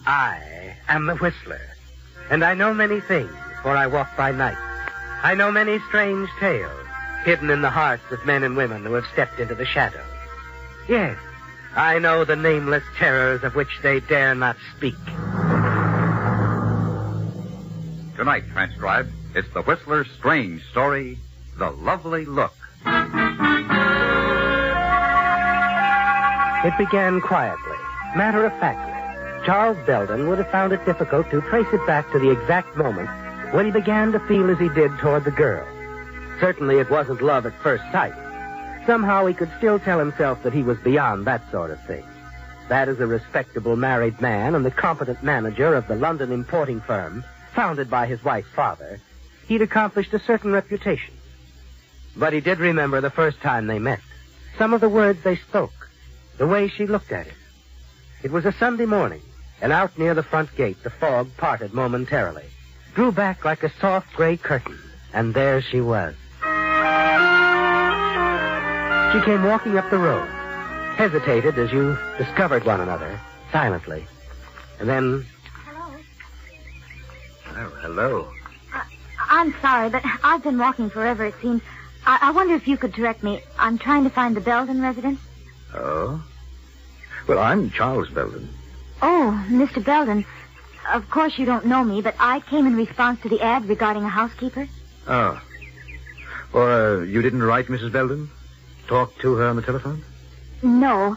I am the Whistler, and I know many things, for I walk by night. I know many strange tales, hidden in the hearts of men and women who have stepped into the shadows. Yes, I know the nameless terrors of which they dare not speak. Tonight, transcribed, it's the Whistler's strange story, The Lovely Look. It began quietly, matter-of-factly. Charles Belden would have found it difficult to trace it back to the exact moment when he began to feel as he did toward the girl. Certainly it wasn't love at first sight. Somehow he could still tell himself that he was beyond that sort of thing. That as a respectable married man and the competent manager of the London importing firm, founded by his wife's father, he'd accomplished a certain reputation. But he did remember the first time they met, some of the words they spoke, the way she looked at him. It was a Sunday morning, and out near the front gate the fog parted momentarily, drew back like a soft gray curtain, and there she was. She came walking up the road, hesitated as you discovered one another, silently, and then... Hello. Oh, hello. I'm sorry, but I've been walking forever, it seems. I wonder if you could direct me. I'm trying to find the Belden residence. Oh? Well, I'm Charles Belden. Oh, Mr. Belden. Of course you don't know me, but I came in response to the ad regarding a housekeeper. Oh. Or you didn't write Mrs. Belden? Talk to her on the telephone? No.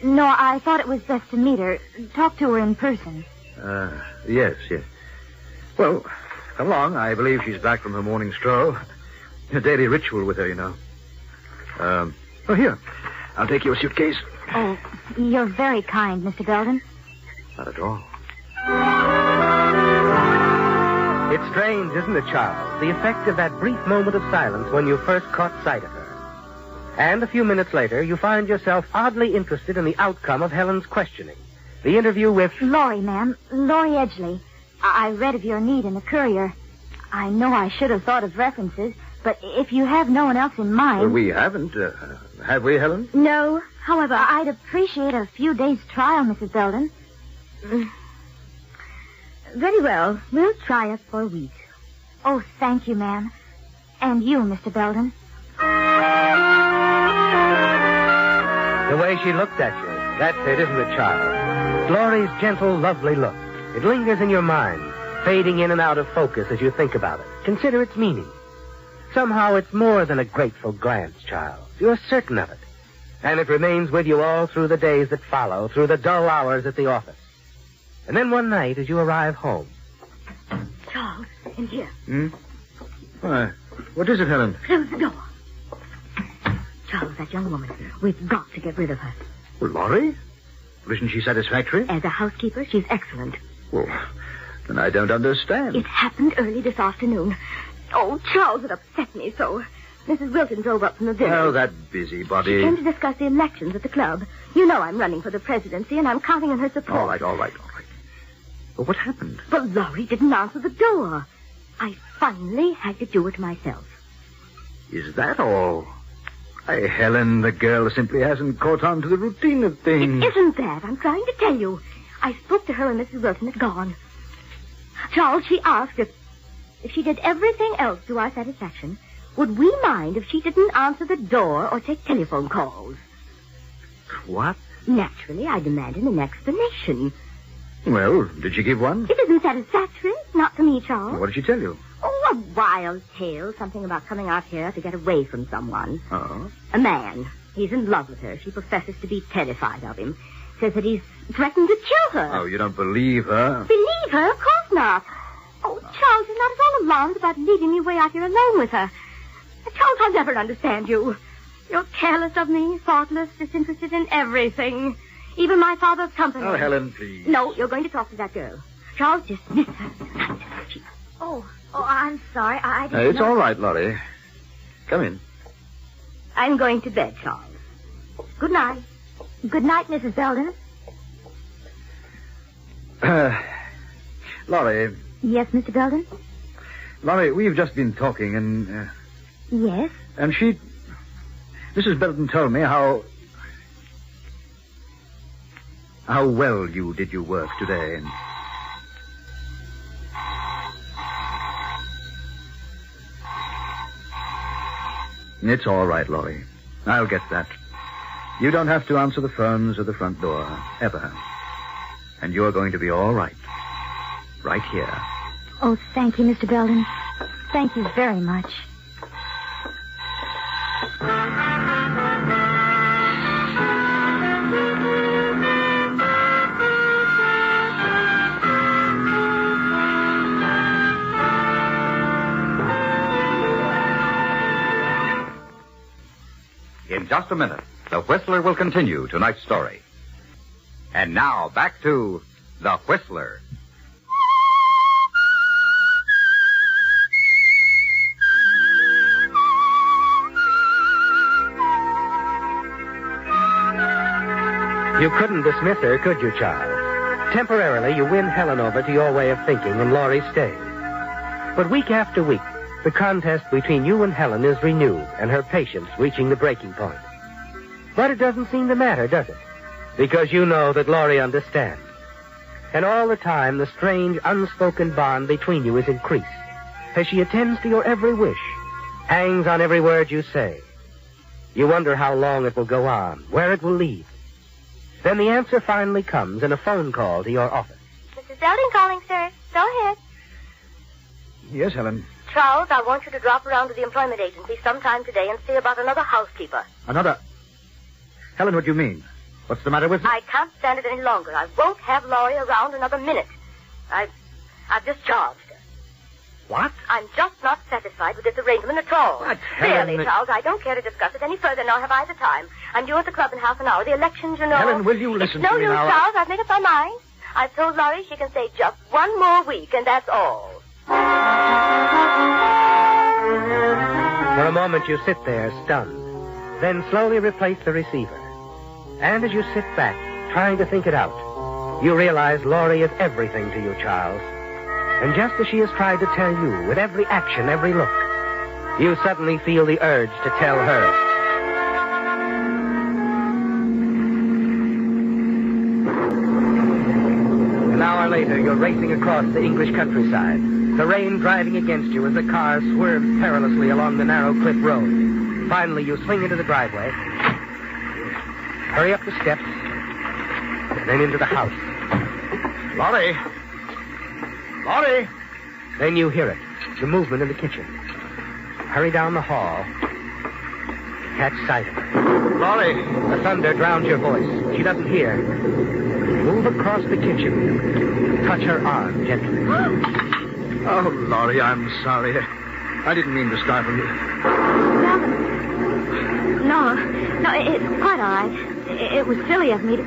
No, I thought it was best to meet her. Talk to her in person. Yes. Well, come along. I believe she's back from her morning stroll. A daily ritual with her, you know. Oh, here. I'll take your suitcase. Oh, you're very kind, Mr. Belden. Not at all. It's strange, isn't it, Charles? The effect of that brief moment of silence when you first caught sight of her. And a few minutes later, you find yourself oddly interested in the outcome of Helen's questioning. The interview with... Laurie, ma'am. Laurie Edgley. I read of your need in the Courier. I know I should have thought of references, but if you have no one else in mind... Well, we haven't. Have we, Helen? No. However, I'd appreciate a few days' trial, Mrs. Belden. Very well. We'll try it for a week. Oh, thank you, ma'am. And you, Mr. Belden. The way she looked at you, that's it, isn't it, Charles? Laurie's gentle, lovely look. It lingers in your mind, fading in and out of focus as you think about it. Consider its meaning. Somehow it's more than a grateful glance, Charles. You're certain of it. And it remains with you all through the days that follow, through the dull hours at the office. And then one night, as you arrive home... Charles, in here. Why, what is it, Helen? Close the door. Charles, that young woman. We've got to get rid of her. Well, Laurie? Well, isn't she satisfactory? As a housekeeper, she's excellent. Well, then I don't understand. It happened early this afternoon. Oh, Charles, it upset me so. Mrs. Wilton drove up from the village. Oh, that busybody. She came to discuss the elections at the club. You know I'm running for the presidency, and I'm counting on her support. All right. Well, what happened? But Laurie didn't answer the door. I finally had to do it myself. Is that all? Why, Helen, the girl simply hasn't caught on to the routine of things. It isn't that. I'm trying to tell you. I spoke to her and Mrs. Wilton had gone. Charles, she asked if she did everything else to our satisfaction, would we mind if she didn't answer the door or take telephone calls? What? Naturally, I demanded an explanation. Well, did she give one? It isn't satisfactory. Not to me, Charles. What did she tell you? Oh, a wild tale. Something about coming out here to get away from someone. Oh? A man. He's in love with her. She professes to be terrified of him. Says that he's threatened to kill her. Oh, you don't believe her? Believe her? Of course not. Oh, Charles, you're not at all alarmed about leaving me way out here alone with her. Charles, I'll never understand you. You're careless of me, thoughtless, disinterested in everything. Even my father's company. Oh, Helen, please. No, you're going to talk to that girl. Charles, dismiss her. Oh, I'm sorry. I didn't It's know. all right, Laurie. Come in. I'm going to bed, Charles. Good night. Good night, Mrs. Belden. Laurie. Yes, Mr. Belden? Laurie, we've just been talking, and... Yes? And Mrs. Belden told me how well you did your work today. And It's all right, Laurie. I'll get that. You don't have to answer the phones or the front door, ever. And you're going to be all right. Right here. Oh, thank you, Mr. Belden. Thank you very much. In just a minute, The Whistler will continue tonight's story. And now, back to The Whistler. You couldn't dismiss her, could you, Charles? Temporarily, you win Helen over to your way of thinking, and Laurie stays. But week after week, the contest between you and Helen is renewed, and her patience reaching the breaking point. But it doesn't seem to matter, does it? Because you know that Laurie understands. And all the time, the strange, unspoken bond between you is increased, as she attends to your every wish, hangs on every word you say. You wonder how long it will go on, where it will lead. Then the answer finally comes in a phone call to your office. Mrs. Belden calling, sir. Go ahead. Yes, Helen. Charles, I want you to drop around to the employment agency sometime today and see about another housekeeper. Another... Helen, what do you mean? What's the matter with... I can't stand it any longer. I won't have Laurie around another minute. I've discharged her. What? I'm just not satisfied with this arrangement at all. But, Helen... Really, Charles, I don't care to discuss it any further, nor have I the time. I'm due at the club in half an hour. The elections, you know... Helen, will you listen to me now? No use, Charles. I've made up my mind. I've told Laurie she can stay just one more week, and that's all. For a moment, you sit there, stunned. Then slowly replace the receiver. And as you sit back, trying to think it out, you realize Laurie is everything to you, Charles. And just as she has tried to tell you, with every action, every look, you suddenly feel the urge to tell her. An hour later, you're racing across the English countryside, the rain driving against you as the car swerves perilously along the narrow cliff road. Finally, you swing into the driveway, hurry up the steps, and then into the house. Laurie! Laurie! Then you hear it, the movement in the kitchen. Hurry down the hall, catch sight of her. Laurie! The thunder drowns your voice. She doesn't hear. Move across the kitchen. Touch her arm gently. Oh, Laurie, I'm sorry. I didn't mean to startle you. No, it's quite all right. It was silly of me to...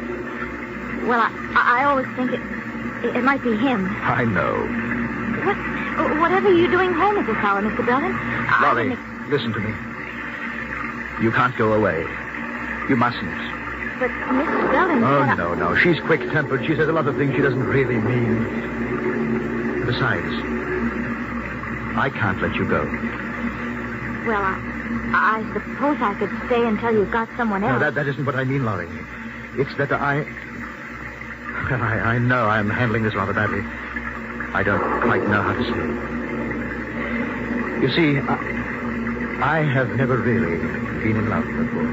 Well, I always think it might be him. I know. Whatever are you doing home at this hour, Mr. Belden? Laurie, listen to me. You can't go away. You mustn't. But Mrs. Belden... Oh, no. She's quick-tempered. She says a lot of things she doesn't really mean. Besides, I can't let you go. Well, I suppose I could stay until you got someone else. No, that isn't what I mean, Laurie. It's that I know I'm handling this rather badly. I don't quite know how to say it. You see, I have never really been in love before.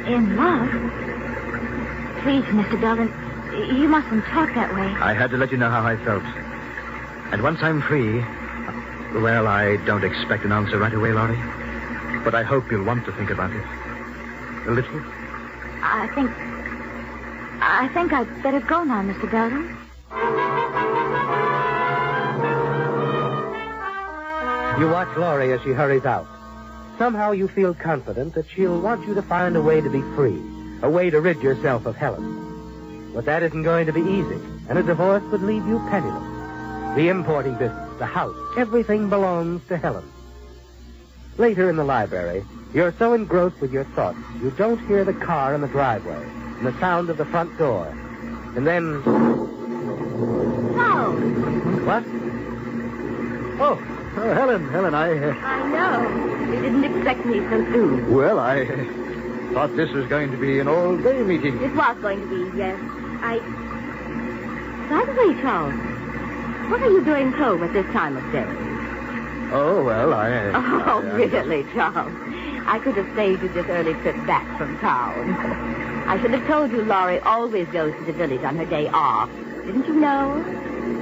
In love? Please, Mr. Belden, you mustn't talk that way. I had to let you know how I felt. And once I'm free, well, I don't expect an answer right away, Laurie. But I hope you'll want to think about it. A little. I think I'd better go now, Mr. Belden. You watch Laurie as she hurries out. Somehow you feel confident that she'll want you to find a way to be free, a way to rid yourself of Helen. But that isn't going to be easy, and a divorce would leave you penniless. The importing business, the house, everything belongs to Helen. Later in the library, you're so engrossed with your thoughts, you don't hear the car in the driveway and the sound of the front door. And then... Oh. What? Oh, Helen, I know. You didn't expect me so soon. Well, I thought this was going to be an all-day meeting. It was going to be, yes. By the way, Charles, what are you doing home at this time of day? Oh, well, Oh, really, Charles? I could have saved you this early trip back from town. I should have told you Laurie always goes to the village on her day off. Didn't you know?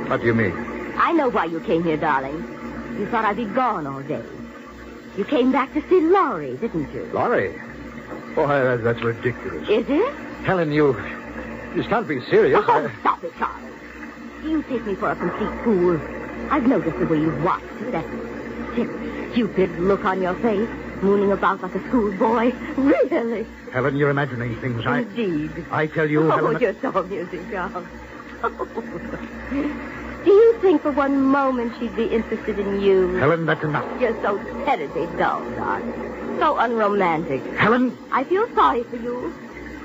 What do you mean? I know why you came here, darling. You thought I'd be gone all day. You came back to see Laurie, didn't you? Laurie? Oh, that's ridiculous. Is it? Helen, you can't be serious. Oh, stop it, Charles. You take me for a complete fool. I've noticed the way you watch that stupid look on your face, mooning about like a schoolboy. Really? Helen, you're imagining things. Indeed. I tell you, Helen... Oh, you're so amusing, Charles. Do you think for one moment she'd be interested in you? Helen, that's enough. You're so terribly dull, darling. So unromantic. Helen? I feel sorry for you.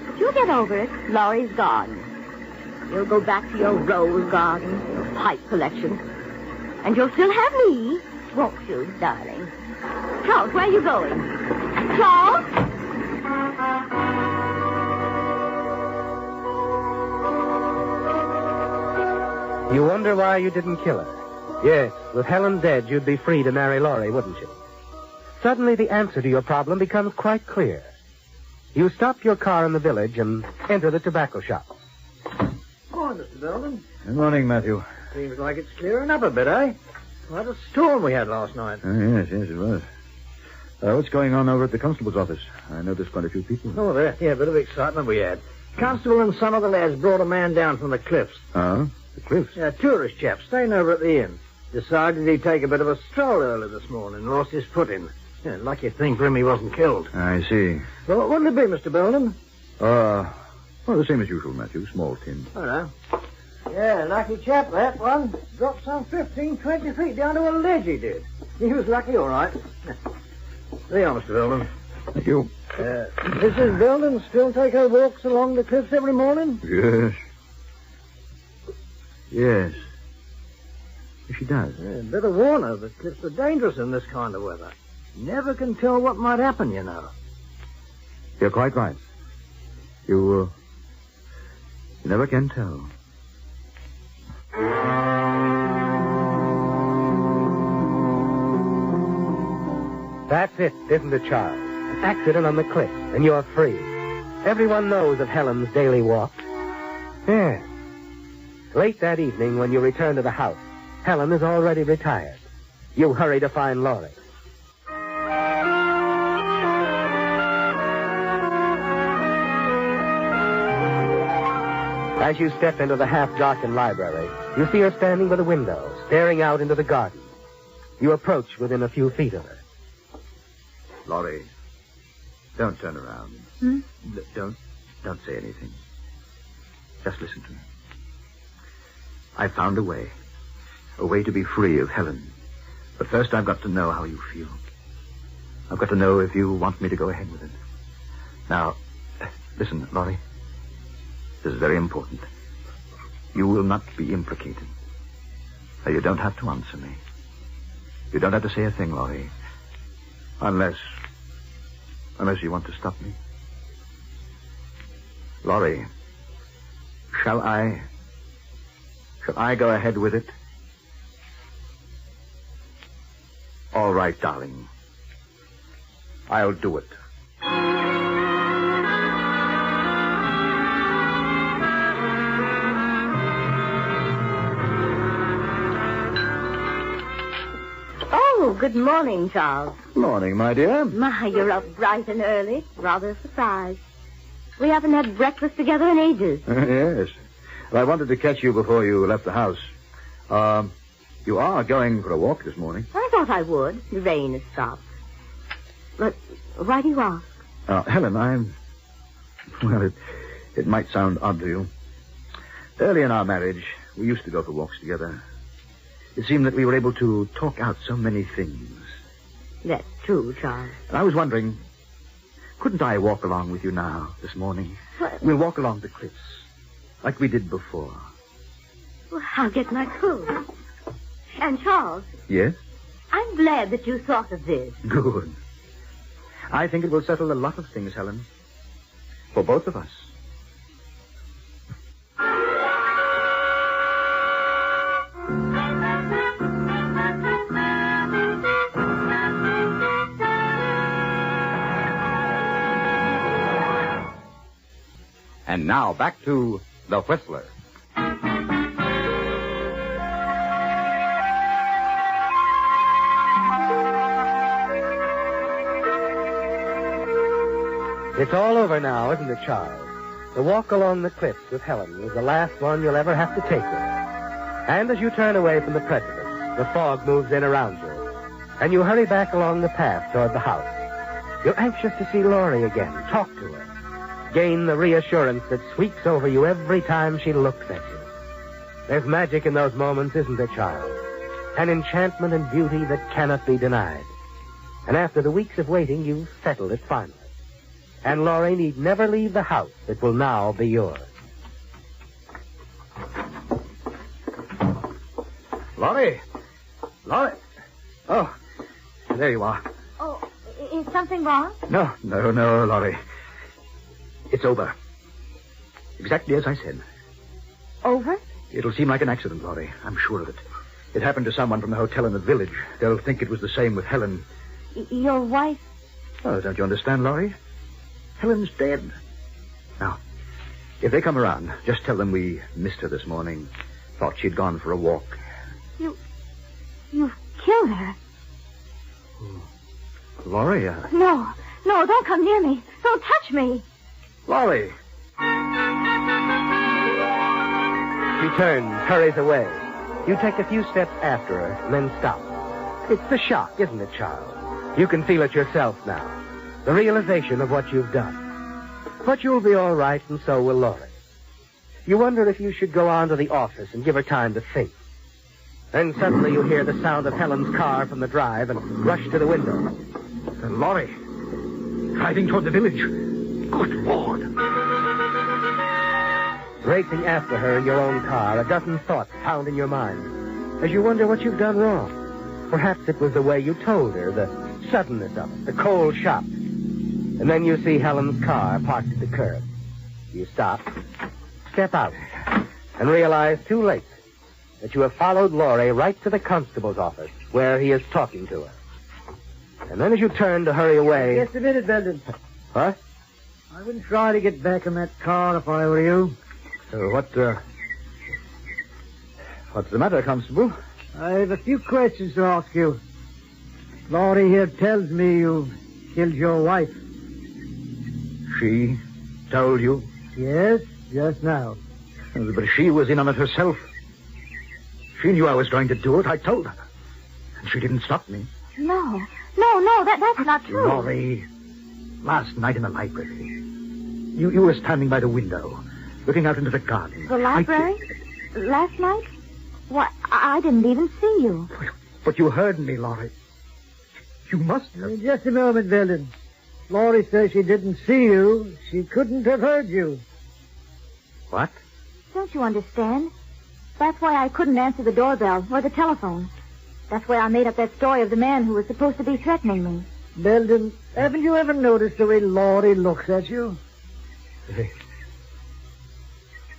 But you'll get over it. Laurie's gone. You'll go back to your rose garden, your pipe collection. And you'll still have me, won't you, darling? Charles, where are you going? Charles? You wonder why you didn't kill her? Yes, with Helen dead, you'd be free to marry Laurie, wouldn't you? Suddenly, the answer to your problem becomes quite clear. You stop your car in the village and enter the tobacco shop. Morning, Mr. Belden. Good morning, Matthew. Seems like it's clearing up a bit, eh? What a storm we had last night. Yes, it was. What's going on over at the constable's office? I noticed quite a few people. Oh, there. Yeah, a bit of excitement we had. Constable and some of the lads brought a man down from the cliffs. Oh? The cliffs? Yeah, tourist chap staying over at the inn. Decided he'd take a bit of a stroll early this morning. Lost his footing. Yeah, lucky thing for him he wasn't killed. I see. Well, what'll it be, Mr. Belden? Well, the same as usual, Matthew. Small tin. Oh, no. Yeah, lucky chap, that one. Dropped some 15, 20 feet down to a ledge, he did. He was lucky, all right. There you are, Mr. Belden. Thank you. Mrs. Belden still take her walks along the cliffs every morning? Yes. Yes. She does. Yeah, better warn her. The cliffs are dangerous in this kind of weather. Never can tell what might happen, you know. You're quite right. You never can tell. That's it, isn't it, Charles? An accident on the cliff, and you're free. Everyone knows of Helen's daily walk. Yeah. Late that evening, when you return to the house, Helen is already retired. You hurry to find Laurie. As you step into the half-darkened library, you see her standing by the window, staring out into the garden. You approach within a few feet of her. Laurie, don't turn around. Don't say anything. Just listen to me. I found a way to be free of Helen. But first I've got to know how you feel. I've got to know if you want me to go ahead with it. Now, listen, Laurie. This is very important. You will not be implicated. So you don't have to answer me. You don't have to say a thing, Laurie. Unless you want to stop me. Laurie, shall I go ahead with it? All right, darling. I'll do it. Oh, good morning, Charles. Morning, my dear. My, you're up bright and early. Rather a surprise. We haven't had breakfast together in ages. Yes. Well, I wanted to catch you before you left the house. You are going for a walk this morning. I thought I would. The rain has stopped. But why do you ask? Helen, Well, it might sound odd to you. Early in our marriage, we used to go for walks together. It seemed that we were able to talk out so many things. That's true, Charles. I was wondering, couldn't I walk along with you now, this morning? What? We'll walk along the cliffs, like we did before. Well, I'll get my coat. And, Charles. Yes? I'm glad that you thought of this. Good. I think it will settle a lot of things, Helen. For both of us. And now back to The Whistler. It's all over now, isn't it, Charles? The walk along the cliffs with Helen was the last one you'll ever have to take with her. And as you turn away from the precipice, the fog moves in around you, and you hurry back along the path toward the house. You're anxious to see Laurie again, talk to her, gain the reassurance that sweeps over you every time she looks at you. There's magic in those moments, isn't there, Charles? An enchantment and beauty that cannot be denied. And after the weeks of waiting, you've settled it finally. And Laurie need never leave the house that will now be yours. Laurie! Laurie! Oh, there you are. Oh, is something wrong? No, Laurie. It's over. Exactly as I said. Over? It'll seem like an accident, Laurie. I'm sure of it. It happened to someone from the hotel in the village. They'll think it was the same with Helen. Your wife? Oh, don't you understand, Laurie? Helen's dead. Now, if they come around, just tell them we missed her this morning. Thought she'd gone for a walk. You've killed her. Laurie, No, don't come near me. Don't touch me. Laurie! She turns, hurries away. You take a few steps after her, and then stop. It's the shock, isn't it, Charles? You can feel it yourself now. The realization of what you've done. But you'll be all right, and so will Laurie. You wonder if you should go on to the office and give her time to think. Then suddenly you hear the sound of Helen's car from the drive and rush to the window. Laurie! Driving toward the village. Good Lord! Racing after her in your own car, a dozen thoughts pound in your mind as you wonder what you've done wrong. Perhaps it was the way you told her, the suddenness of it, the cold shock. And then you see Helen's car parked at the curb. You stop, step out, and realize too late that you have followed Laurie right to the constable's office where he is talking to her. And then as you turn to hurry away... Just a minute, Belden. What? I wouldn't try to get back in that car if I were you. What's the matter, Constable? I have a few questions to ask you. Laurie here tells me you killed your wife. She told you? Yes, just now. But she was in on it herself. She knew I was going to do it. I told her. And she didn't stop me. No, that's not true. Laurie, last night in the library, you were standing by the window, looking out into the garden. The library? Last night? Why, I didn't even see you. But you heard me, Laurie. You must have. Just a moment, Belden. Laurie says she didn't see you. She couldn't have heard you. What? Don't you understand? That's why I couldn't answer the doorbell or the telephone. That's why I made up that story of the man who was supposed to be threatening me. Belden, haven't you ever noticed the way Laurie looks at you?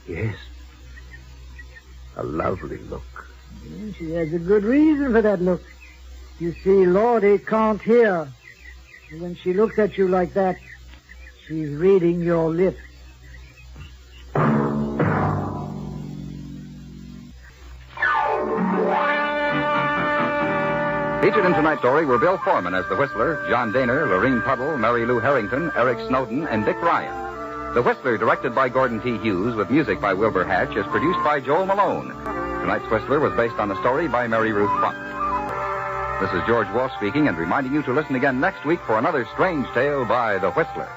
Yes. A lovely look. She has a good reason for that look. You see, Laurie can't hear. And when she looks at you like that, she's reading your lips. Featured in tonight's story were Bill Foreman as the Whistler, John Daner, Lorene Puddle, Mary Lou Harrington, Eric Snowden, and Dick Ryan. The Whistler, directed by Gordon T. Hughes, with music by Wilbur Hatch, is produced by Joel Malone. Tonight's Whistler was based on a story by Mary Ruth Funk. This is George Wolfe speaking and reminding you to listen again next week for another strange tale by the Whistler.